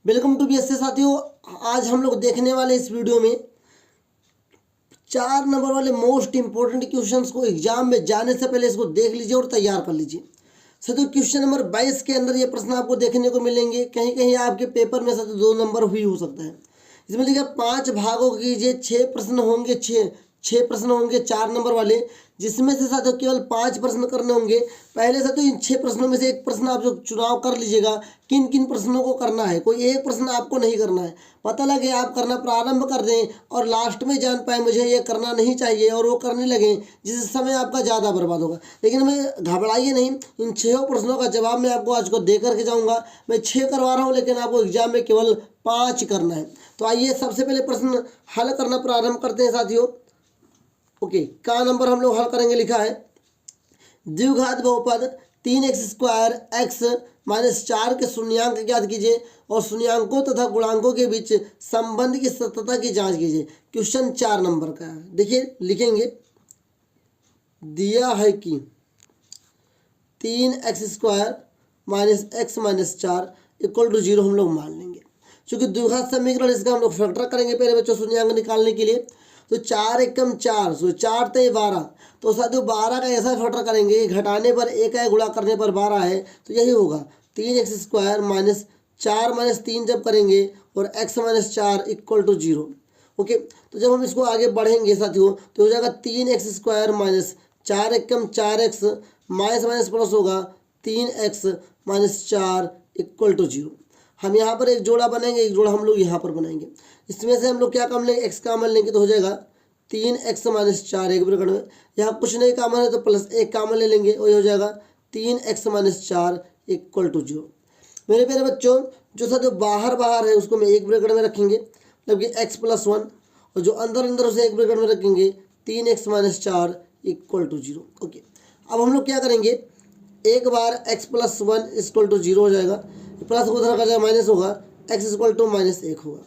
Welcome to BSc साथियों। आज हम लोग देखने वाले इस वीडियो में 4 नंबर वाले मोस्ट इंपॉर्टेंट क्वेश्चंस को एग्जाम में जाने से पहले इसको देख लीजिए और तैयार कर लीजिए। साथियों क्वेश्चन नंबर 22 के अंदर ये प्रश्न आपको देखने को मिलेंगे। कहीं कहीं आपके पेपर में साथियों 2 नंबर भी हो सकता है। इसमें लिखा 5 भागों कीजिए, 6 प्रश्न होंगे, 6 प्रश्न होंगे 4 नंबर वाले, जिसमें से साथियों केवल 5 प्रश्न करने होंगे। पहले साथियों इन 6 प्रश्नों में से एक प्रश्न आप जो चुनाव कर लीजिएगा किन किन प्रश्नों को करना है। कोई एक प्रश्न आपको नहीं करना है। पता लगे आप करना प्रारंभ कर दें और लास्ट में जान पाए मुझे ये करना नहीं चाहिए और वो करने लगे, जिस समय आपका ज़्यादा बर्बाद होगा। लेकिन मैं घबराइए नहीं, इन 6 प्रश्नों का जवाब मैं आपको आज को दे करके जाऊँगा। मैं 6 करवा रहा हूँ लेकिन आपको एग्जाम में केवल 5 करना है। तो आइए सबसे पहले प्रश्न हल करना प्रारंभ करते हैं साथियों। ओके, का नंबर हम लोग हल करेंगे। लिखा है द्विघात बहुपद 3x² x -4 के शून्यांक ज्ञात कीजिए और शून्यांकों तथा गुणांकों के बीच संबंध की सत्यता की जांच कीजिए। क्वेश्चन 4 नंबर का है। देखिए लिखेंगे, दिया है कि 3x² -x -4 = 0 हम लोग मान लेंगे। क्योंकि द्विघात समीकरण इसका हम लोग फैक्टर करेंगे पहले बच्चों शून्यांक निकालने के लिए। तो 4 एकम 4, सो 4 ते 12। तो साथियों 12 का ऐसा फैक्टर करेंगे, घटाने पर 1 है, गुणा करने पर 12 है, तो यही होगा 3x² -4 - 3 जब करेंगे और x -4 = 0। ओके, तो जब हम इसको आगे बढ़ेंगे साथियों तो हो जाएगा 3x² -4 एकम 4x माइनस प्लस होगा 3x -4 = 0। हम यहाँ पर एक जोड़ा बनाएंगे, एक जोड़ा हम लोग यहाँ पर बनाएंगे। इसमें से हम लोग क्या कॉमन लेंगे, x कॉमन लेंगे तो हो जाएगा 3x -4 एक ब्रैकेट में। यहाँ कुछ नहीं कॉमन है तो प्लस 1 कॉमन ले लेंगे और ये हो जाएगा 3x -4 = 0। मेरे प्यारे बच्चों जो सा जो बाहर है उसको मैं एक ब्रैकेट में रखेंगे, मतलब कि x + 1, और जो अंदर उसे एक ब्रैकेट में रखेंगे 3x -4 = 0। ओके, अब हम लोग क्या करेंगे, एक बार x + 1 = 0 हो जाएगा, प्लस उधर का जाएगा माइनस होगा, x = -1 होगा।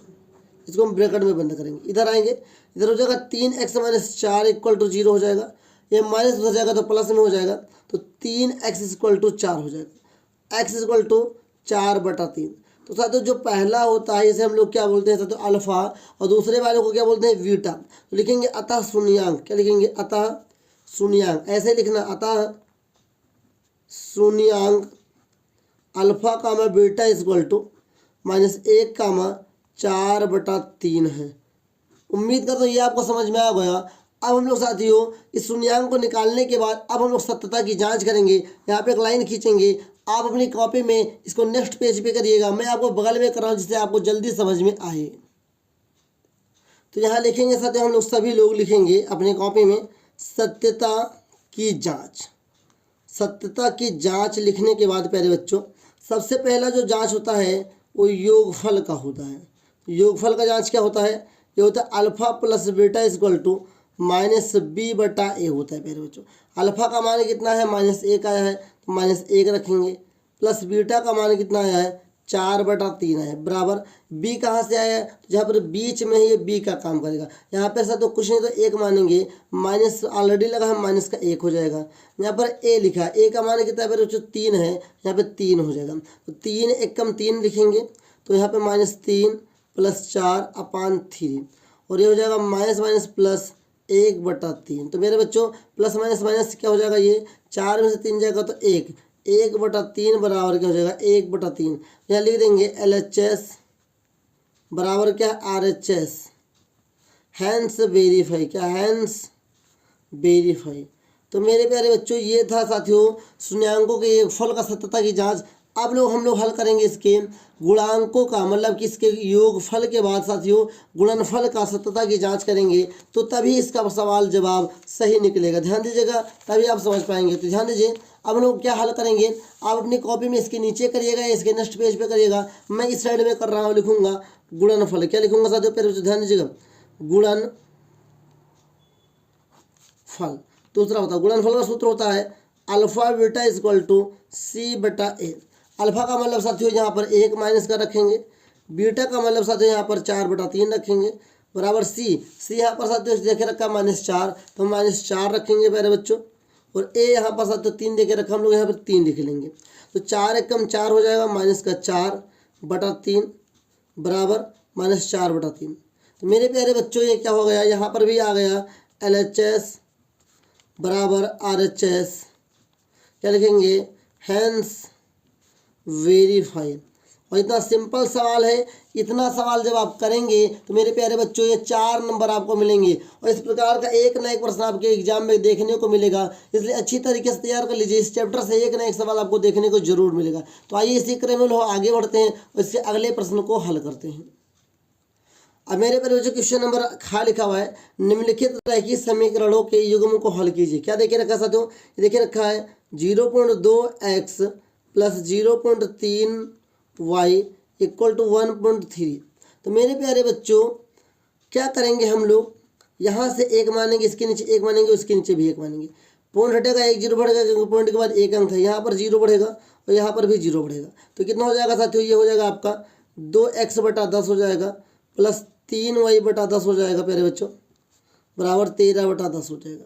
इसको हम ब्रैकेट में बंद करेंगे। इधर आएंगे, इधर हो जाएगा 3x -4 = 0 हो जाएगा। ये माइनस उधर जाएगा तो प्लस में हो जाएगा, तो 3x = 4 हो जाएगा। x = 4/3। तो साथियों जो पहला होता है इसे हम लोग क्या बोलते हैं साथियों, अल्फा, और दूसरे वाले को क्या बोलते हैं, बीटा। तो लिखेंगे अतः शून्यांक, क्या लिखेंगे, अतः शून्यांक। ऐसे लिखना, अतः शून्यांक अल्फा कामा बीटा = -1 4/3 है। उम्मीद करता हूँ ये आपको समझ में आ गया। अब हम लोग साथियों इस शून्यांक को निकालने के बाद अब हम लोग सत्यता की जांच करेंगे। यहाँ पे एक लाइन खींचेंगे, आप अपनी कॉपी में इसको नेक्स्ट पेज पे करिएगा, मैं आपको बगल में कर रहा हूँ जिससे आपको जल्दी समझ में आए। तो यहाँ लिखेंगे साथियों, हम लोग सभी लोग लिखेंगे अपनी कॉपी में सत्यता की जाँच। सत्यता की जाँच लिखने के बाद प्यारे बच्चों सबसे पहला जो जाँच होता है वो योगफल का होता है। योगफल का जांच क्या होता है, ये होता है अल्फा प्लस बीटा = -b/a होता है प्यारे बच्चों। अल्फा का मान कितना है, -1 आया है तो -1 रखेंगे, प्लस बीटा का मान कितना आया है, 4/3 आया है, बराबर b कहाँ से आया है, तो जहाँ पर बीच में है ये b का काम करेगा। यहाँ पर ऐसा तो कुछ नहीं तो 1 मानेंगे, माइनस ऑलरेडी लगा है, माइनस का 1 हो जाएगा। यहाँ पर a लिखा है, a का मान कितना है प्यारे बच्चों, 3 है, यहाँ पे 3 हो जाएगा। तो 3 एकम 3 लिखेंगे, तो यहाँ पे -3 + 4/3 और ये हो जाएगा माइनस प्लस 1/3। तो मेरे बच्चों प्लस माइनस क्या हो जाएगा, ये 4 में से 3 जाएगा तो 1/3 बराबर क्या हो जाएगा, 1/3। यहाँ लिख देंगे LHS बराबर क्या, RHS, हैंस वेरीफाई, क्या हैंस वेरीफाई। तो मेरे प्यारे बच्चों ये था साथियों शून्यांकों के योगफल का सत्यता की जांच। अब हम लोग हल करेंगे इसके गुणांकों का, मतलब कि इसके योगफल के बाद साथियों गुणनफल का सत्यता की जांच करेंगे, तो तभी इसका सवाल जवाब सही निकलेगा। ध्यान दीजिएगा, तभी आप समझ पाएंगे। तो ध्यान दीजिए, अब हम लोग क्या हल करेंगे, आप अपनी कॉपी में इसके नीचे करिएगा, इसके नेक्स्ट पेज पे करिएगा। मैं इस साइड में कर रहा हूँ, लिखूंगा गुणनफल। क्या लिखूंगा साथियों, पहले ध्यान दीजिएगा, गुणनफल। दूसरा होता है गुणनफल का सूत्र होता है अल्फा बीटा = c/a। अल्फा का मतलब साथियों यहाँ पर 1 माइनस का रखेंगे, बीटा का मतलब साथियों यहाँ पर 4/3 रखेंगे, बराबर सी यहाँ पर साथियों देखे रखा -4 तो -4 रखेंगे प्यारे बच्चों, और a यहाँ पर साथियों 3 देखे रखा, हम लोग यहाँ पर 3 लिख लेंगे। तो 4 एकम 4 हो जाएगा, -4/3 बराबर -4/3। तो मेरे प्यारे बच्चों ये क्या हो गया, यहाँ पर भी आ गया LHS बराबर RHS, क्या लिखेंगे, हैंस वेरीफाई। और इतना सिंपल सवाल है, इतना सवाल जब आप करेंगे तो मेरे प्यारे बच्चों ये 4 नंबर आपको मिलेंगे। और इस प्रकार का एक ना एक प्रश्न आपके एग्जाम में देखने को मिलेगा, इसलिए अच्छी तरीके से तैयार कर लीजिए। इस चैप्टर से एक ना एक सवाल आपको देखने को जरूर मिलेगा। तो आइए इसी क्रम में आगे बढ़ते हैं और इससे अगले प्रश्न को हल करते हैं। अब मेरे प्यारे बच्चों क्वेश्चन नंबर खा लिखा हुआ है, निम्नलिखित रैखिक समीकरणों के युग्म को हल कीजिए। क्या देखिए रखा साथियों, ये देखिए रखा है 0.2x plus 0.3y equal to 1.3। तो मेरे प्यारे बच्चों क्या करेंगे हम लोग, यहाँ से एक मानेंगे, इसके नीचे एक मानेंगे, उसके नीचे भी एक मानेंगे। पॉइंट हटेगा, एक जीरो बढ़ेगा, क्योंकि पॉइंट के बाद एक अंक है, यहाँ पर जीरो बढ़ेगा और यहाँ पर भी जीरो बढ़ेगा। तो कितना हो जाएगा साथियों, ये हो जाएगा आपका 2x/10 हो जाएगा प्लस 3y/10 हो जाएगा प्यारे बच्चों, बराबर 13/10 हो जाएगा।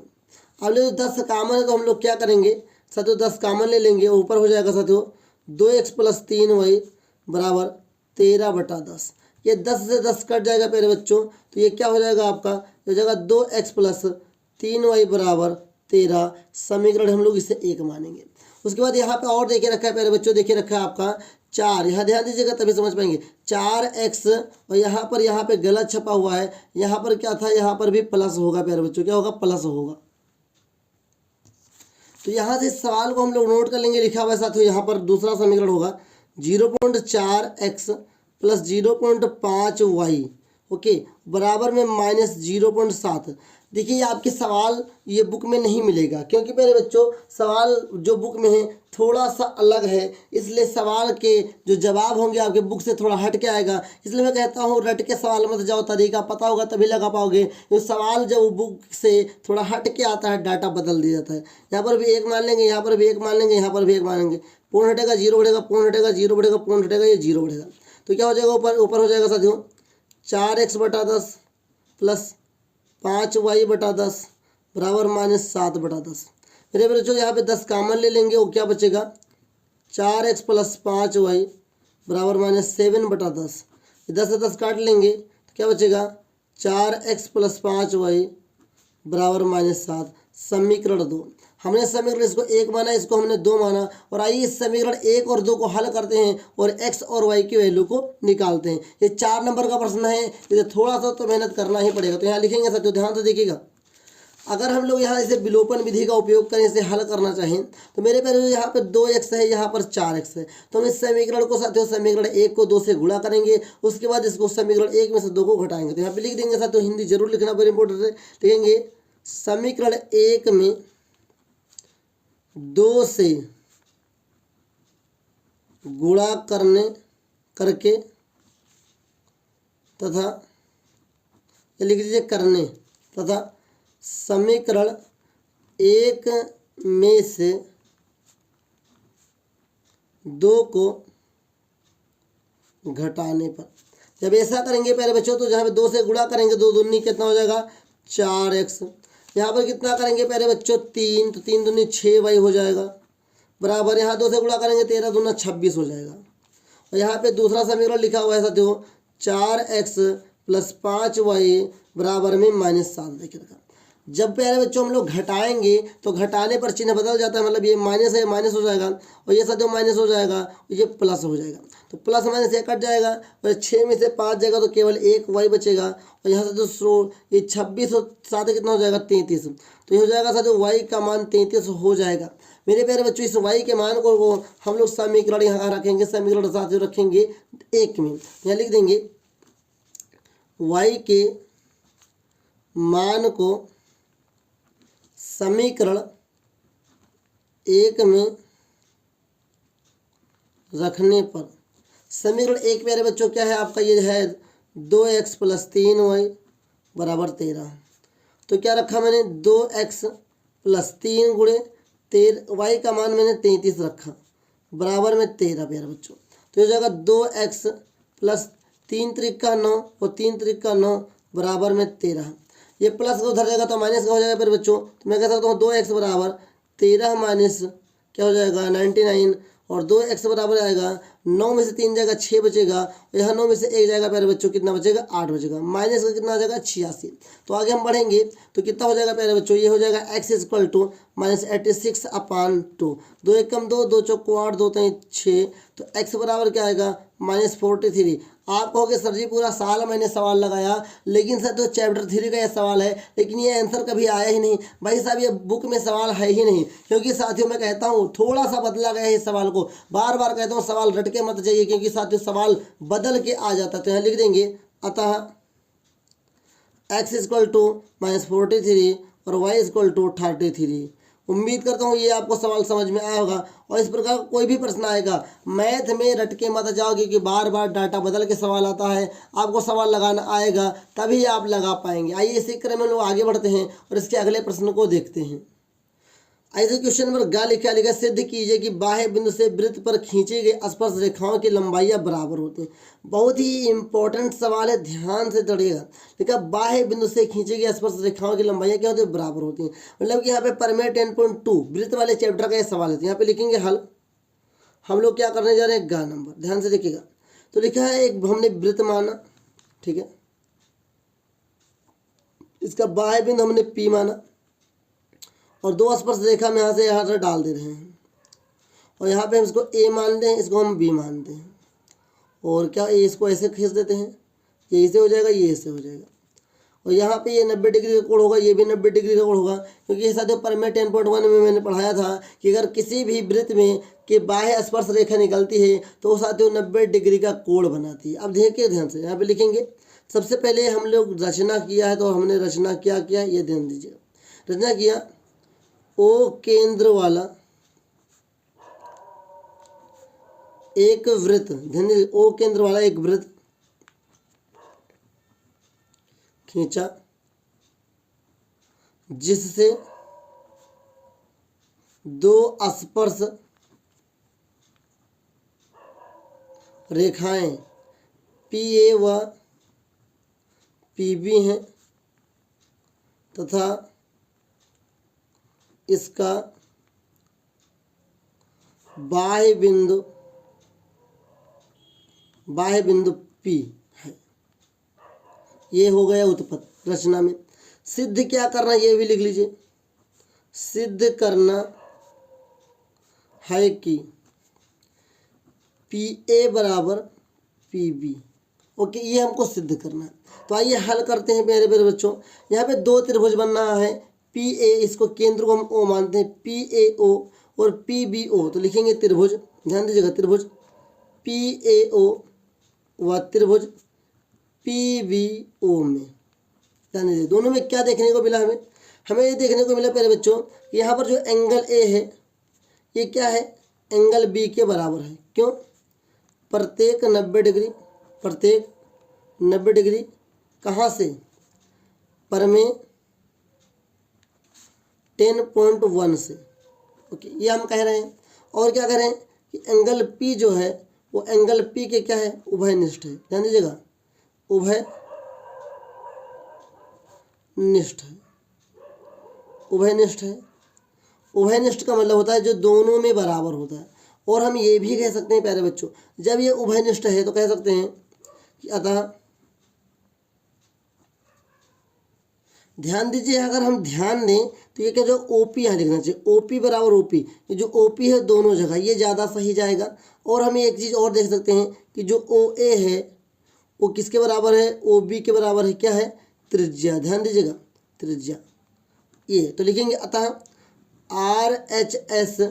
अब ले 10 कामन है तो हम लोग क्या करेंगे साथियों, 10 कामन ले लेंगे, ऊपर हो जाएगा साथियों 2x प्लस 3y बराबर 13/10। ये 10 से 10 कट जाएगा प्यारे बच्चों, तो ये क्या हो जाएगा आपका, ये हो जाएगा 2x प्लस 3y बराबर 13। समीकरण हम लोग इसे 1 मानेंगे। उसके बाद यहाँ पे और देखिए रखा है प्यारे बच्चों, देखिए रखा है आपका 4, यहाँ ध्यान दीजिएगा तभी समझ पाएंगे। 4x और यहाँ पे गलत छपा हुआ है, यहाँ पर क्या था, यहाँ पर भी प्लस होगा प्यारे बच्चों, क्या होगा, प्लस होगा। तो यहाँ से इस सवाल को हम लोग नोट कर लेंगे, लिखा हुआ है साथियों, यहाँ पर दूसरा समीकरण होगा 0.4x प्लस 0.5y ओके बराबर में -0.7। देखिए ये आपके सवाल ये बुक में नहीं मिलेगा, क्योंकि मेरे बच्चों सवाल जो बुक में है थोड़ा सा अलग है, इसलिए सवाल के जो जवाब होंगे आपके बुक से थोड़ा हट के आएगा। इसलिए मैं कहता हूँ रट के सवाल मत जाओ, तरीका पता होगा तभी लगा पाओगे। तो सवाल जब बुक से थोड़ा हट के आता है, डाटा बदल दिया जाता है। यहाँ पर भी एक मान लेंगे, यहाँ पर भी एक मान लेंगे, यहाँ पर भी एक मानेंगे, पूर्ण हटेगा जीरो बढ़ेगा, पूर्ण हटेगा जीरो बढ़ेगा, पूर्ण हटेगा ये जीरो बढ़ेगा। तो क्या हो जाएगा, ऊपर हो जाएगा साथियों 4x/10 प्लस 5y/10 बराबर -7/10। मेरे बच्चों यहाँ पे 10 कामन ले लेंगे, वो क्या बचेगा 4x प्लस 5y बराबर -7/10। 10 से 10 काट लेंगे तो क्या बचेगा 4x प्लस 5y बराबर -7। समीकरण 2, हमने समीकरण इसको 1 माना, इसको हमने 2 माना। और आइए इस समीकरण 1 और 2 को हल करते हैं और x और y की वैल्यू को निकालते हैं। ये 4 नंबर का प्रश्न है, इसे थोड़ा सा तो मेहनत करना ही पड़ेगा। तो यहाँ लिखेंगे साथियों, ध्यान से देखिएगा। अगर हम लोग यहाँ इसे विलोपन विधि का उपयोग करें, इसे हल करना चाहें, तो मेरे प्यारे यहाँ पे 2x है, यहाँ पर 4x है। तो हम इस समीकरण को साथियों समीकरण 1 को 2 से गुणा करेंगे, उसके बाद इसको समीकरण 1 में से 2 को घटाएंगे। तो यहाँ पे लिख देंगे साथियों, हिंदी जरूर लिखना बहुत इंपॉर्टेंट है। लिखेंगे समीकरण 1 में 2 से गुणा करके तथा लिख दीजिए करने तथा समीकरण 1 में से 2 को घटाने पर। जब ऐसा करेंगे प्यारे बच्चों, तो जहाँ पे 2 से गुणा करेंगे, 2 दूनी कितना हो जाएगा 4x। यहाँ पर कितना करेंगे प्यारे बच्चों 3, तो 3 दूनी 6y हो जाएगा बराबर, यहाँ 2 से गुणा करेंगे 13 दूना 26 हो जाएगा। और यहाँ पे दूसरा समीकरण लिखा हुआ है साथियों 4x प्लस 5y बराबर में -7। देखिए रखा, जब प्यारे बच्चों हम लोग घटाएंगे तो घटाने पर चिन्ह बदल जाता है, मतलब ये माइनस है, माइनस हो जाएगा, और ये साथियों माइनस हो जाएगा, ये प्लस हो जाएगा। तो प्लस माइनस ये कट जाएगा और 6 में से 5 जाएगा तो केवल एक y बचेगा। और यहाँ से तो ये 26 और 7 कितना हो जाएगा 33। तो ये हो जाएगा साथियों y का मान 33 हो जाएगा। मेरे प्यारे बच्चों इस y के मान को हम लोग समीकरण यहाँ रखेंगे, समीकरण साथियों रखेंगे 1 में। यहाँ लिख देंगे y के मान को समीकरण 1 में रखने पर, समीकरण 1 प्यारे बच्चों क्या है आपका, ये है 2x प्लस 3y बराबर 13। तो क्या रखा मैंने 2x प्लस 3 गुणे y का मान मैंने 33 रखा बराबर में 13 प्यारे बच्चों। तो ये हो जाएगा 2x प्लस 3 त्रिका 9 और 3 त्रिका 9 बराबर में 13। ये प्लस का उधर जाएगा तो माइनस का हो जाएगा फिर बच्चों। तो मैं कह सकता हूँ 2x बराबर 13 माइनस क्या हो जाएगा 99 और 2x बराबर आएगा 9 में से 3 जाएगा 6 बचेगा, यहाँ 9 में से 1 जाएगा प्यारे बच्चों, कितना बचेगा 8 बचेगा, माइनस का कितना आ जाएगा 86। तो आगे हम बढ़ेंगे तो कितना हो जाएगा प्यारे बच्चों, ये हो जाएगा x इक्वल टू -86/2, 2 एकम 2, 2 चौको 8, 2 3 6, तो x बराबर क्या आएगा -43। आप कहोगे सर जी पूरा साल मैंने सवाल लगाया, लेकिन सर तो चैप्टर 3 का ये सवाल है, लेकिन ये आंसर कभी आया ही नहीं। भाई साहब ये बुक में सवाल है ही नहीं, क्योंकि साथियों मैं कहता हूँ थोड़ा सा बदला गया है इस सवाल को, बार बार कहता हूँ सवाल रट के मत जाइए, क्योंकि साथियों सवाल बदल के आ जाता है। तो यहाँ लिख देंगे अतः x इक्वल टू -43 और y इक्वल टू 33। उम्मीद करता हूँ ये आपको सवाल समझ में आया होगा, और इस प्रकार कोई भी प्रश्न आएगा मैथ में रट के मत जाओ, क्योंकि बार बार डाटा बदल के सवाल आता है, आपको सवाल लगाना आएगा तभी आप लगा पाएंगे। आइए इसी क्रम में लोग आगे बढ़ते हैं और इसके अगले प्रश्न को देखते हैं। ऐसे क्वेश्चन नंबर गा लिखा लिखा सिद्ध कीजिए कि बाह्य बिंदु से वृत्त पर खींची गई स्पर्श रेखाओं की लंबाइयां बराबर होती हैं। बहुत ही इंपॉर्टेंट सवाल है, ध्यान से पढ़िएगा। देखा बाह्य बिंदु से खींची गई स्पर्श रेखाओं की लंबाइयां क्या होती है, बराबर होती हैं। मतलब कि यहाँ पे प्रमेय 10.2 वृत्त वाले चैप्टर का ये सवाल है। यहाँ पे लिखेंगे हल, हम लोग क्या करने जा रहे हैं, गा नंबर, ध्यान से देखिएगा। तो लिखा है एक हमने वृत्त माना, ठीक है, इसका बाह्य बिंदु हमने P माना, और 2 स्पर्श रेखा हम यहाँ से डाल दे रहे हैं, और यहाँ पे हम इसको A मान दें, इसको हम B मान दें, और क्या इसको ऐसे खींच देते हैं, ये इसे हो जाएगा, ये ऐसे हो जाएगा, और यहाँ पे ये 90 डिग्री का कोण होगा, ये भी 90 डिग्री का कोण होगा, क्योंकि ये साथियों प्रमेय 10.1 में मैंने पढ़ाया था कि अगर किसी भी वृत्त में के बाह्य स्पर्श रेखा निकलती है तो साथियों 90 डिग्री का कोण बनाती है। अब देखिए ध्यान से, यहाँ पे लिखेंगे सबसे पहले हम लोग रचना किया है, तो हमने रचना क्या किया ये ध्यान दीजिएगा। रचना किया O केंद्र वाला एक वृत्त, ध्यान दीजिए, O केंद्र वाला एक वृत्त खींचा जिससे 2 स्पर्श रेखाएं PA व PB हैं तथा इसका बाह्य बिंदु P है। ये हो गया उत्पत्ति। रचना में सिद्ध क्या करना ये भी लिख लीजिए, सिद्ध करना है कि PA बराबर PB। ओके, ये हमको सिद्ध करना है। तो आइए हल करते हैं मेरे मेरे बच्चों। यहाँ पे 2 त्रिभुज बनना है, PA, इसको केंद्र को हम O मानते हैं, PAO और PBO। तो लिखेंगे त्रिभुज, ध्यान दीजिएगा, त्रिभुज PAO व त्रिभुज PBO में। ध्यान दीजिए दोनों में क्या देखने को मिला, हमें ये देखने को मिला प्यारे बच्चों, यहाँ पर जो एंगल A है ये क्या है, एंगल B के बराबर है। क्यों, प्रत्येक 90 डिग्री कहाँ से, प्रमेय 10.1 से। ओके, ये हम कह रहे हैं। और क्या कह रहे हैं कि एंगल P जो है वो एंगल P के क्या है, उभयनिष्ठ है। ध्यान दीजिएगा, उभयनिष्ठ है। उभयनिष्ठ का मतलब होता है जो दोनों में बराबर होता है। और हम ये भी कह सकते हैं प्यारे बच्चों, जब ये उभयनिष्ठ है तो कह सकते हैं कि अतः, ध्यान दीजिए, अगर हम ध्यान दें तो ये क्या जो OP यहाँ लिखना चाहिए, OP बराबर OP। ये जो OP है दोनों जगह ये ज़्यादा सही जाएगा। और हम एक चीज़ और देख सकते हैं कि जो OA है वो किसके बराबर है, OB के बराबर है। क्या है, त्रिज्या। ध्यान दीजिएगा, त्रिज्या। ये तो लिखेंगे अतः RHS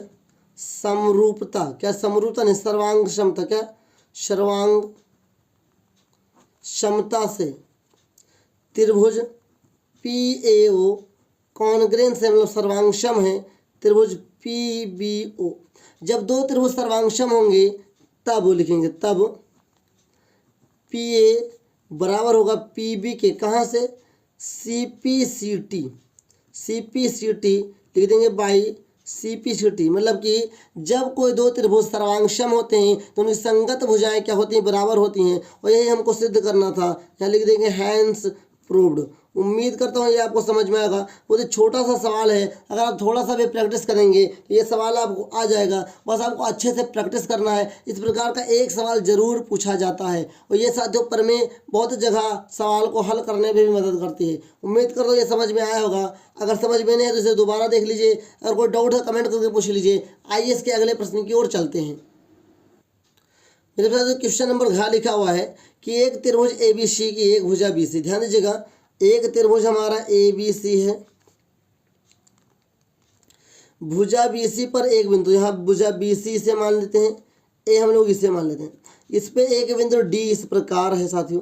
समरूपता, क्या समरूपता नहीं, सर्वांग क्षमता, क्या सर्वांग क्षमता से त्रिभुज PAO कॉन्ग्रेंस है, मतलब सर्वांगक्षम है, त्रिभुज PBO। जब 2 त्रिभुज सर्वांगक्षम होंगे तब लिखेंगे, तब PA बराबर होगा PB के, कहाँ से, CPCT लिख देंगे बाई CPCT। मतलब कि जब कोई 2 त्रिभुज सर्वांगक्षम होते हैं तो उनकी संगत भुजाएं क्या होती हैं, बराबर होती हैं। और यही हमको सिद्ध करना था। यहाँ लिख देंगे हैंस प्रूव्ड। उम्मीद करता हूँ ये आपको समझ में आएगा। वो तो छोटा सा सवाल है, अगर आप थोड़ा सा भी प्रैक्टिस करेंगे तो ये सवाल आपको आ जाएगा। बस आपको अच्छे से प्रैक्टिस करना है। इस प्रकार का एक सवाल जरूर पूछा जाता है और ये साथियों प्रमेय बहुत जगह सवाल को हल करने में भी मदद करती है। उम्मीद करता हूँ ये समझ में आया होगा। अगर समझ में नहीं है तो इसे दोबारा देख लीजिए। अगर कोई डाउट है कमेंट करके पूछ लीजिए। आइए इसके अगले प्रश्न की ओर चलते हैं। मेरे पास क्वेश्चन नंबर घ लिखा हुआ है कि एक त्रिभुज ABC की एक भुजा BC। ध्यान दीजिएगा, एक त्रिभुज हमारा ABC है, भुजा BC पर एक बिंदु, यहाँ भुजा BC इसे मान लेते हैं, A हम लोग इसे मान लेते हैं। इस पे एक बिंदु D इस प्रकार है साथियों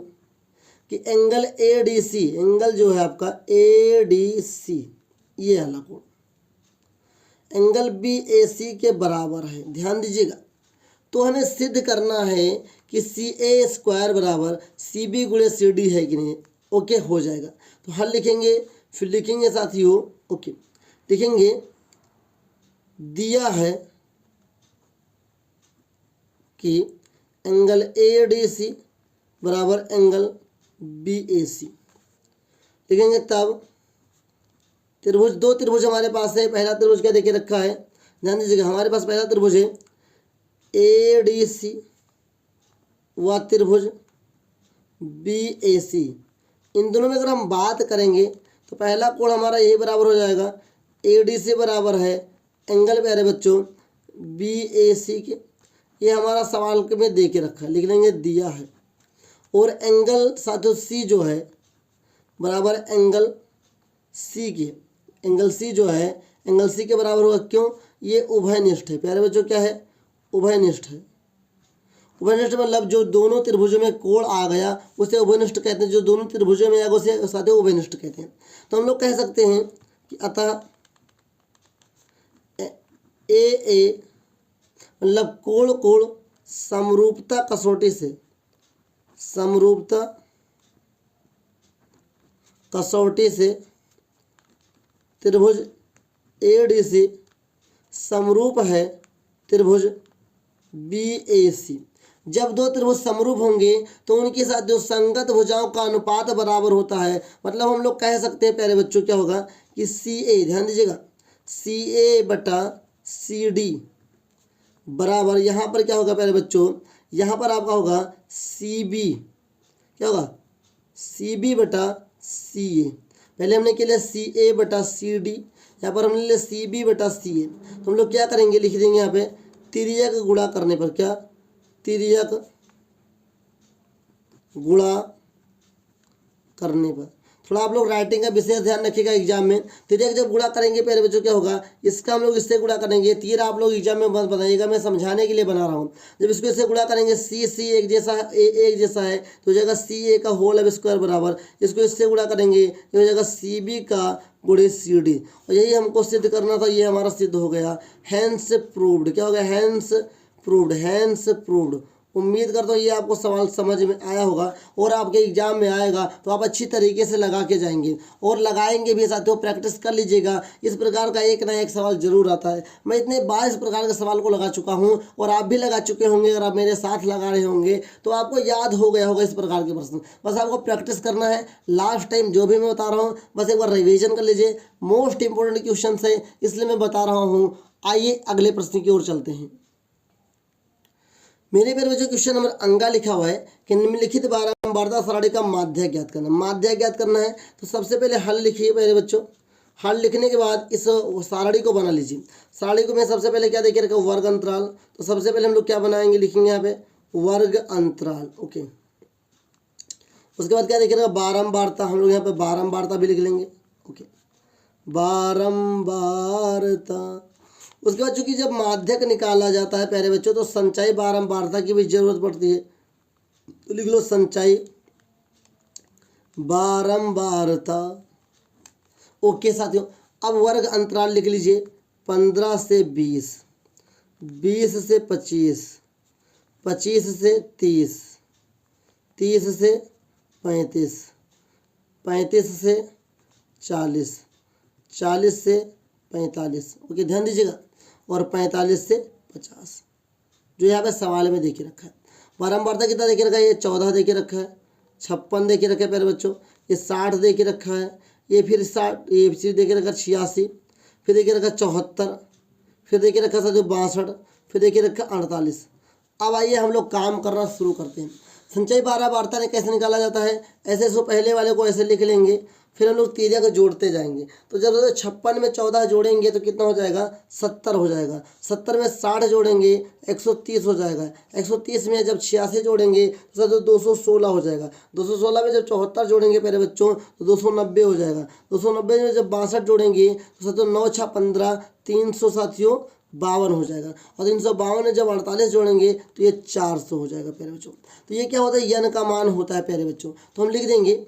कि एंगल ADC, एंगल जो है आपका ADC ये वाला कोण एंगल BAC के बराबर है। ध्यान दीजिएगा, तो हमें सिद्ध करना है कि CA² बराबर CB गुणे CD है कि नहीं। ओके, हो जाएगा। तो हल लिखेंगे, फिर लिखेंगे साथियों, ओके लिखेंगे दिया है कि एंगल ADC बराबर एंगल BAC लिखेंगे। तब त्रिभुज, दो त्रिभुज हमारे पास है। पहला त्रिभुज क्या देखे रखा है, ध्यान दीजिएगा, हमारे पास पहला त्रिभुज है ADC व त्रिभुज BAC। इन दोनों में अगर हम बात करेंगे तो पहला कोण हमारा ये बराबर हो जाएगा ADC बराबर है एंगल प्यारे बच्चों BAC के। ये हमारा सवाल में दे के रखा है, लिख लेंगे दिया है। और एंगल साथियों C जो है बराबर एंगल C के, एंगल C जो है एंगल C के बराबर होगा। क्यों, ये उभयनिष्ठ है प्यारे बच्चों, क्या है, उभयनिष्ठ है। उभयनिष्ठ मतलब जो दोनों त्रिभुजों में कोण आ गया उसे उभयनिष्ठ कहते हैं। जो दोनों त्रिभुजों में आएगा उसे साथियों उभयनिष्ठ कहते हैं। तो हम लोग कह सकते हैं कि अतः AA मतलब कोण कोण समरूपता कसौटी से, समरूपता कसौटी से त्रिभुज ADC समरूप है त्रिभुज BAC। जब दो त्रिभुज समरूप होंगे तो उनके साथ जो संगत भुजाओं का अनुपात बराबर होता है। मतलब हम लोग कह सकते हैं प्यारे बच्चों क्या होगा कि CA, ध्यान दीजिएगा, CA बटा CD बराबर, यहाँ पर क्या होगा प्यारे बच्चों, यहाँ पर आपका होगा CB, क्या होगा CB बटा CA। पहले हमने के लिए CA बटा CD, यहाँ पर हमने लिया CB बटा CA। तो हम लोग क्या करेंगे, लिख देंगे यहाँ पे तिर्यक गुणा करने पर, क्या, तिर्यक गुणा करने पर। थोड़ा आप लोग राइटिंग का विशेष ध्यान रखिएगा एग्जाम में। तिर्यक जब गुणा करेंगे प्यारे बच्चों क्या होगा, इसका हम लोग इससे गुणा करेंगे। तीर आप लोग एग्जाम में मत बताइएगा, मैं समझाने के लिए बना रहा हूँ। जब इसको इससे गुणा करेंगे C एक जैसा है, A एक जैसा है, तो हो जाएगा CA का होल अब स्क्वायर बराबर, इसको इससे गुणा करेंगे ये हो जाएगा CB का गुणे CD। और यही हमको सिद्ध करना था, ये हमारा सिद्ध हो गया। हैंस प्रूव्ड, क्या हो गया, हैंस प्रूव्ड, हैंस प्रूव्ड। उम्मीद करता हूँ ये आपको सवाल समझ में आया होगा और आपके एग्जाम में आएगा तो आप अच्छी तरीके से लगा के जाएंगे और लगाएंगे भी साथियों। प्रैक्टिस कर लीजिएगा, इस प्रकार का एक ना एक सवाल जरूर आता है। मैं इतने बार इस प्रकार के सवाल को लगा चुका हूँ और आप भी लगा चुके होंगे। अगर आप मेरे साथ लगा रहे होंगे तो आपको याद हो गया होगा इस प्रकार के प्रश्न। बस आपको प्रैक्टिस करना है। लास्ट टाइम जो भी मैं बता रहा हूँ बस एक बार रिविजन कर लीजिए। मोस्ट इंपॉर्टेंट क्वेश्चन है इसलिए मैं बता रहा हूँ। आइए अगले प्रश्न की ओर चलते हैं। मेरे पेपर में जो क्वेश्चन नंबर अंगा लिखा हुआ है कि निम्नलिखित बारंबारता सारणी का माध्य ज्ञात करना। माध्य ज्ञात करना है तो सबसे पहले हल लिखिए मेरे बच्चों। हल लिखने के बाद इस सारणी को बना लीजिए। सारणी को मैं सबसे पहले क्या देखिए रखा, वर्ग अंतराल। तो सबसे पहले हम लोग क्या बनाएंगे, लिखेंगे यहाँ पे वर्ग अंतराल, ओके। उसके बाद क्या देखिएगा, बारंबारता। हम लोग यहाँ पे बारंबारता भी लिख लेंगे, ओके, बारंबारता। उसके बाद चूंकि जब माध्यक निकाला जाता है प्यारे बच्चों तो संचयी बारंबारता की भी जरूरत पड़ती है। तो लिख लो संचयी बारंबारता, ओके साथियों। अब वर्ग अंतराल लिख लीजिए, 15 से 20, 20 से 25, 25 से 30, 30 से 35, 35 से 40, 40 से 45, ओके ध्यान दीजिएगा, और 45 से 50 जो यहाँ पे सवाल में देखे रखा है। बारंबारता कितना देखे रखा है, ये 14 देखे रखा है, 56 देखे रखा है प्यारे बच्चों, ये 60 दे के रखा है, ये फिर 60, ये फिर दे के रखा 86, फिर दे के रखा 74, फिर दे के रखा साथियों 62, फिर दे के रखा 48। अब आइए हम लोग काम करना शुरू करते हैं। संचयी वार्ता ने कैसे निकाला जाता है, ऐसे इसको पहले वाले को ऐसे लिख लेंगे, फिर हम लोग तीरिया को जोड़ते जाएंगे। तो जब 56 में 14 जोड़ेंगे तो कितना हो जाएगा, 70 हो जाएगा। 70 में 60 जोड़ेंगे 130 हो जाएगा। 130 में जब 86 जोड़ेंगे तो 216 हो जाएगा। 216 में जब 74 जोड़ेंगे प्यारे बच्चों तो 290 हो जाएगा। 290 में जब 62 जोड़ेंगे तो साथियों 9 6 15, 300 साथियों 52 हो जाएगा। और 352 में जब 48 जोड़ेंगे तो ये 400 हो जाएगा प्यारे बच्चों। तो ये क्या होता है, यन का मान होता है प्यारे बच्चों। तो हम लिख देंगे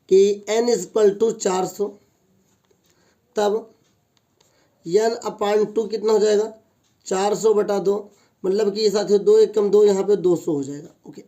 कि n = 400, तब n/2 कितना हो जाएगा, 400/2, मतलब कि साथियों 2 1 कम 2, यहाँ पे 200 हो जाएगा। ओके,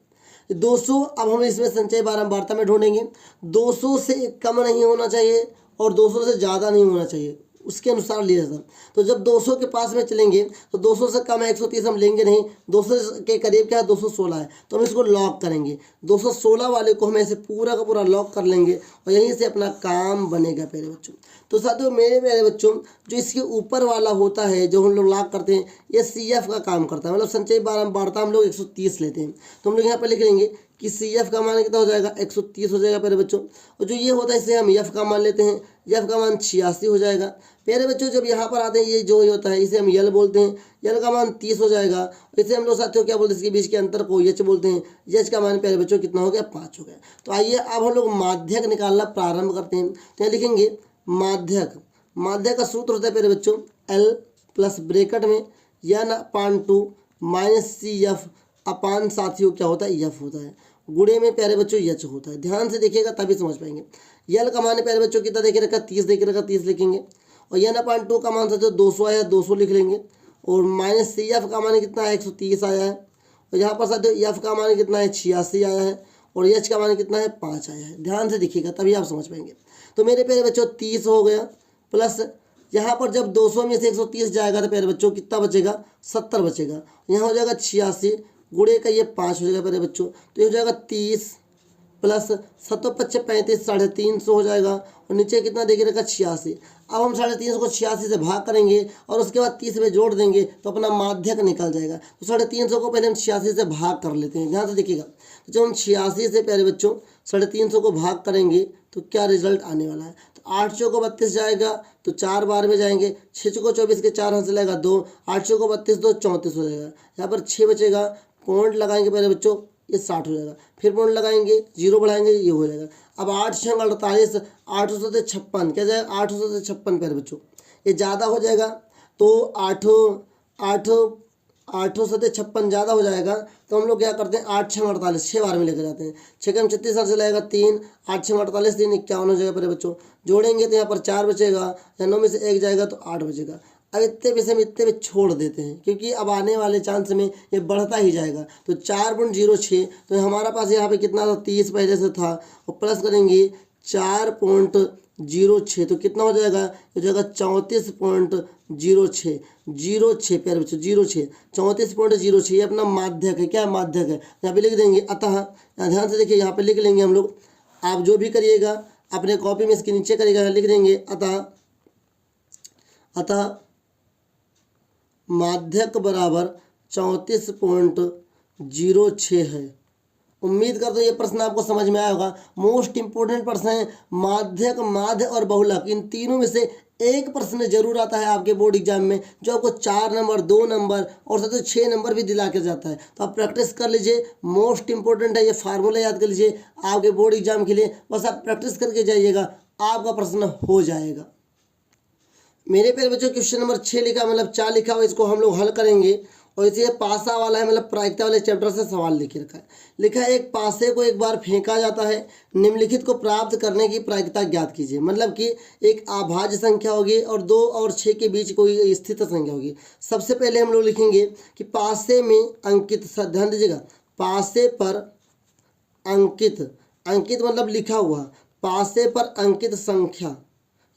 200 अब हम इसमें संचयी वार्ता में ढूंढेंगे। 200 से कम नहीं होना चाहिए और 200 से ज़्यादा नहीं होना चाहिए, उसके अनुसार लिया जाता। तो जब 200 के पास में चलेंगे तो 200 से कम है 130 हम लेंगे नहीं, 200 के करीब क्या है 216 है, तो हम इसको लॉक करेंगे। 216 वाले को हम ऐसे पूरा का पूरा लॉक कर लेंगे और यहीं से अपना काम बनेगा प्यारे बच्चों। तो साथियों मेरे प्यारे बच्चों, जो इसके ऊपर वाला होता है जो हम लोग लॉक करते हैं, ये CF का काम करता है, मतलब संचयी वार्ता हम लोग 130 लेते हैं। तो हम लोग यहाँ पर लिख लेंगे कि CF का मान कितना हो जाएगा, 130 हो जाएगा प्यारे बच्चों। और जो ये होता है इसे हम F का मान लेते हैं, F का मान 86 हो जाएगा प्यारे बच्चों। जब यहाँ पर आते हैं ये जो होता है इसे हम L बोलते हैं, L का मान 30 हो जाएगा। इसे हम लोग साथियों क्या बोलते हैं, इसके बीच के अंतर को H बोलते हैं। H का मान प्यारे बच्चों कितना हो गया, 5 हो गया। तो आइए अब हम लोग माध्यक निकालना प्रारंभ करते हैं। तो यहाँ लिखेंगे माध्यक, माध्यक का सूत्र होता है प्यारे बच्चों L प्लस ब्रैकेट में n/2 माइनस CF अपान साथियों क्या होता है, F होता है, गुणे में प्यारे बच्चों H होता है। ध्यान से देखिएगा तभी समझ पाएंगे। L का मान प्यारे बच्चों कितना देखे रखा, 30 देखे रखा, 30 लिखेंगे। और n/2 का मान साथियों 200 आया, 200 लिख लेंगे। और माइनस CF का मान कितना है, 130 आया है। और यहाँ पर साथियों F का मान कितना है, 86 आया है। और H का मान कितना है, 5 आया है। ध्यान से देखिएगा तभी आप समझ पाएंगे। तो मेरे प्यारे बच्चों 30 हो गया, प्लस यहाँ पर जब 200 में से 130 जाएगा तो प्यारे बच्चों कितना बचेगा, 70 बचेगा। यहाँ हो जाएगा 86, गुणे का ये 5 हो जाएगा प्यारे बच्चों। तो ये हो जाएगा 30 प्लस 7 5 35, 350 हो जाएगा। और नीचे कितना देखिए रखा, 86। अब हम 350 को 86 से भाग करेंगे और उसके बाद 30 में जोड़ देंगे तो अपना माध्यक निकल जाएगा। तो 350 को पहले हम 86 से भाग कर लेते हैं। ध्यान से देखिएगा, तो जब हम 86 से प्यारे बच्चों 350 को भाग करेंगे तो क्या रिजल्ट आने वाला है। तो 8 चौको 32 जाएगा, तो 4 बार में जाएंगे। 6 चौको 24 के 4 हाथ से लगेगा 2, 8 चौको 32, 2 34 हो जाएगा। यहाँ पर 6 बचेगा, पॉइंट लगाएंगे प्यारे बच्चों, ये 60 हो जाएगा। फिर पॉइंट लगाएंगे, 0 बढ़ाएंगे, ये हो जाएगा। अब 8 6 48, 800 से 56 क्या जाएगा, 800 से 56 प्यारे बच्चों, ये ज़्यादा हो जाएगा। तो 800 से 56 ज़्यादा हो जाएगा। तो हम लोग क्या करते हैं, 8 6 48, 6 बार में लेकर जाते हैं। 6 कम 36 से लगेगा 3, 8 6 48, 3 51 हो जाएगा प्यारे बच्चों। जोड़ेंगे तो यहाँ पर 4 बचेगा, या 9 में से 1 जाएगा तो 8 बचेगा। अब इतने पे से हम इतने पे छोड़ देते हैं, क्योंकि अब आने वाले चांस में ये बढ़ता ही जाएगा। तो 4.06, तो हमारा पास यहाँ पे कितना था, 30 पहले से था, और प्लस करेंगे 4.06, तो कितना हो जाएगा, हो जाएगा 34.06 प्यारे बच्चों, 06 34.06, ये अपना माध्यक है। क्या माध्यक है, यहाँ पे लिख देंगे अतः। ध्यान से देखिए, यहाँ पे लिख लेंगे हम लोग, आप जो भी करिएगा अपने कॉपी में इसके नीचे करिएगा, लिख देंगे अतः माध्यक बराबर 34.06 है। उम्मीद करता हूँ ये प्रश्न आपको समझ में आया होगा। मोस्ट इंपोर्टेंट प्रश्न है माध्यक, माध्य और बहुलक, इन तीनों में से एक प्रश्न जरूर आता है आपके बोर्ड एग्जाम में, जो आपको 4 नंबर 2 नंबर और साथ 6 नंबर भी दिला के जाता है। तो आप प्रैक्टिस कर लीजिए, मोस्ट इंपोर्टेंट है, ये फार्मूला याद कर लीजिए आपके बोर्ड एग्जाम के लिए। बस आप प्रैक्टिस करके जाइएगा, आपका प्रश्न हो जाएगा। मेरे प्यारे बच्चों क्वेश्चन नंबर 6 लिखा, मतलब 4 लिखा हुआ, इसको हम लोग हल करेंगे। और इसे पासा वाला है, मतलब प्रायिकता वाले चैप्टर से सवाल लिखे रखा है। लिखा है, एक पासे को एक बार फेंका जाता है, निम्नलिखित को प्राप्त करने की प्रायिकता ज्ञात कीजिए। मतलब कि एक अभाज्य संख्या होगी और 2 और 6 के बीच कोई स्थित संख्या होगी। सबसे पहले हम लोग लिखेंगे कि पासे में अंकित, ध्यान दीजिएगा, पासे पर अंकित, अंकित मतलब लिखा हुआ, पासे पर अंकित संख्या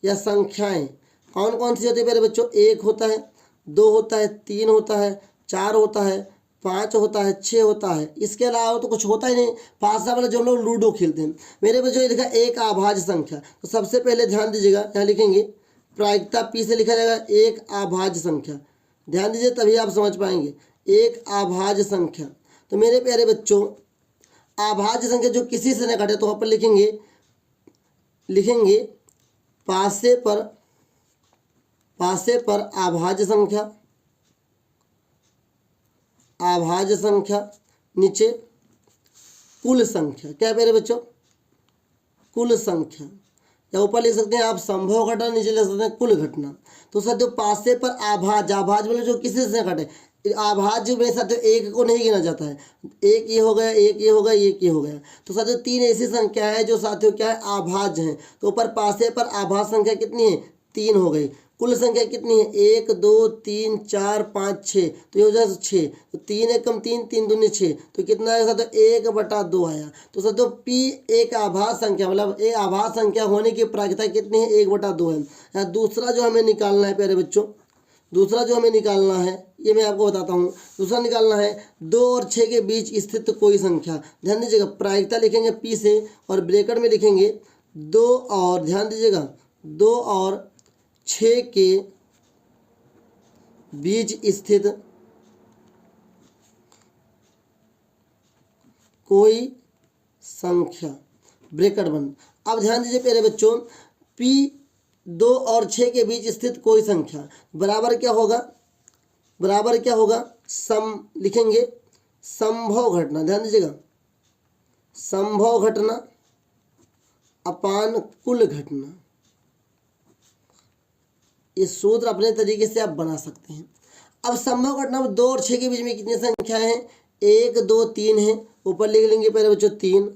या संख्याएं कौन कौन सी होती है मेरे बच्चों, 1 होता है, 2 होता है, 3 होता है, 4 होता है, 5 होता है, 6 होता है, इसके अलावा तो कुछ होता ही नहीं। 5 वाला जो हम लोग लूडो खेलते हैं। मेरे पास जो ये लिखा एक अभाज्य संख्या, तो सबसे पहले ध्यान दीजिएगा यहाँ लिखेंगे प्रायिकता पी से लिखा जाएगा एक अभाज्य संख्या। ध्यान दीजिए तभी आप समझ पाएंगे। एक अभाज्य संख्या, तो मेरे प्यारे बच्चों अभाज्य संख्या जो किसी से न घटे, तो वहाँ पर लिखेंगे पासे पर अभाज्य संख्या, अभाज्य संख्या, नीचे कुल संख्या। क्या है मेरे बच्चों? कुल संख्या। या ऊपर लिख सकते हैं आप संभव घटना, नीचे लिख सकते हैं कुल घटना। तो साथियों पासे पर अभाज्य, अभाज्य मतलब जो किसी से घटे, अभाज्य में साथियों एक को नहीं गिना जाता है। एक ये हो गया, एक ये हो गया, एक ये हो गया। तो साथियों 3 ऐसी संख्या है जो साथियों क्या है अभाज्य हैं। तो ऊपर पासे पर अभाज्य संख्या कितनी है? 3 हो गई। कुल संख्या कितनी है? 1 2 3 4 5 6, तो ये हो जाए 6। तो 3 एकम 3, 3 दूनी 6, तो कितना आएगा साथियों? 1/2 आया। तो साथियों P एक आभाज्य संख्या, मतलब एक आभाज्य संख्या होने की प्रायिकता कितनी है? 1/2 है। या दूसरा जो हमें निकालना है प्यारे बच्चों, दूसरा जो हमें निकालना है ये मैं आपको बताता हूँ। दूसरा निकालना है 2 और 6 के बीच स्थित कोई संख्या। ध्यान दीजिएगा प्रायिकता लिखेंगे P से और ब्रैकेट में लिखेंगे 2 और, ध्यान दीजिएगा 2 और 6 के बीच स्थित कोई संख्या, ब्रैकेट बंद। अब ध्यान दीजिए प्यारे बच्चों, P 2 और 6 के बीच स्थित कोई संख्या बराबर क्या होगा? बराबर क्या होगा? लिखेंगे संभव घटना। ध्यान दीजिएगा संभव घटना अपान कुल घटना। ये सूत्र अपने तरीके से आप बना सकते हैं। अब संभव घटना में 2 और 6 के बीच में कितनी संख्या है? 1 2 3 है, ऊपर लिख लेंगे पहले बच्चों 3।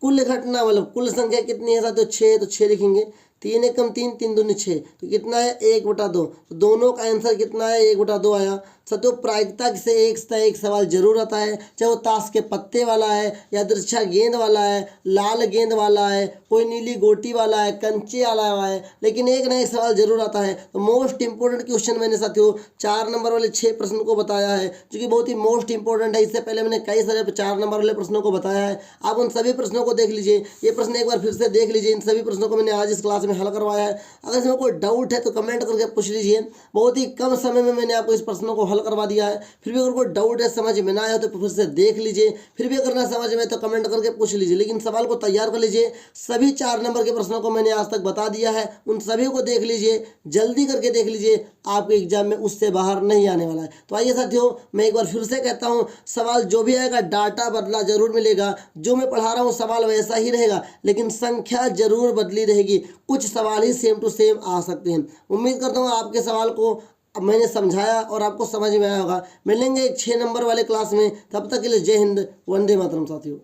कुल घटना मतलब कुल संख्या कितनी है साथियों? 6, तो 6 लिखेंगे। 3 एकम 3, 3 दूनी 6, तो कितना है? 1/2। तो दोनों का आंसर कितना है? 1/2 आया। साथियों प्रायिकता से एक सवाल जरूर आता है, चाहे वो ताश के पत्ते वाला है या दृच्छा गेंद वाला है, लाल गेंद वाला है, कोई नीली गोटी वाला है, कंचे वाला है, लेकिन एक ना एक सवाल जरूर आता है। तो मोस्ट इंपोर्टेंट क्वेश्चन मैंने साथियों 4 नंबर वाले 6 प्रश्न को बताया है, जो कि बहुत ही मोस्ट इंपोर्टेंट है। इससे पहले मैंने कई सारे 4 नंबर वाले प्रश्नों को बताया है। आप उन सभी प्रश्नों को देख लीजिए। ये प्रश्न एक बार फिर से देख लीजिए। इन सभी प्रश्नों को मैंने आज इस क्लास में हल करवाया है। अगर इसमें कोई डाउट है तो कमेंट करके पूछ लीजिए। बहुत ही कम समय में मैंने आपको इस प्रश्नों को हल करवा दिया है। फिर भी अगर कोई डाउट है, समझ में ना आया तो फिर से देख लीजिए। फिर भी अगर ना समझ में तो कमेंट करके पूछ लीजिए, लेकिन सवाल को तैयार कर लीजिए। सभी 4 नंबर के प्रश्नों को मैंने आज तक बता दिया है, उन सभी को देख लीजिए, जल्दी करके देख लीजिए। आपके एग्जाम में उससे बाहर नहीं आने वाला है। तो आइए साथियों, मैं एक बार फिर से कहता हूँ, सवाल जो भी आएगा डाटा बदला जरूर मिलेगा। जो मैं पढ़ा रहा हूँ सवाल वैसा ही रहेगा, लेकिन संख्या जरूर बदली रहेगी। कुछ सवाल ही सेम टू सेम आ सकते हैं। उम्मीद करता हूँ आपके सवाल को अब मैंने समझाया और आपको समझ में आया होगा। मिलेंगे एक 6 नंबर वाले क्लास में। तब तक के लिए जय हिंद, वंदे मातरम साथियों।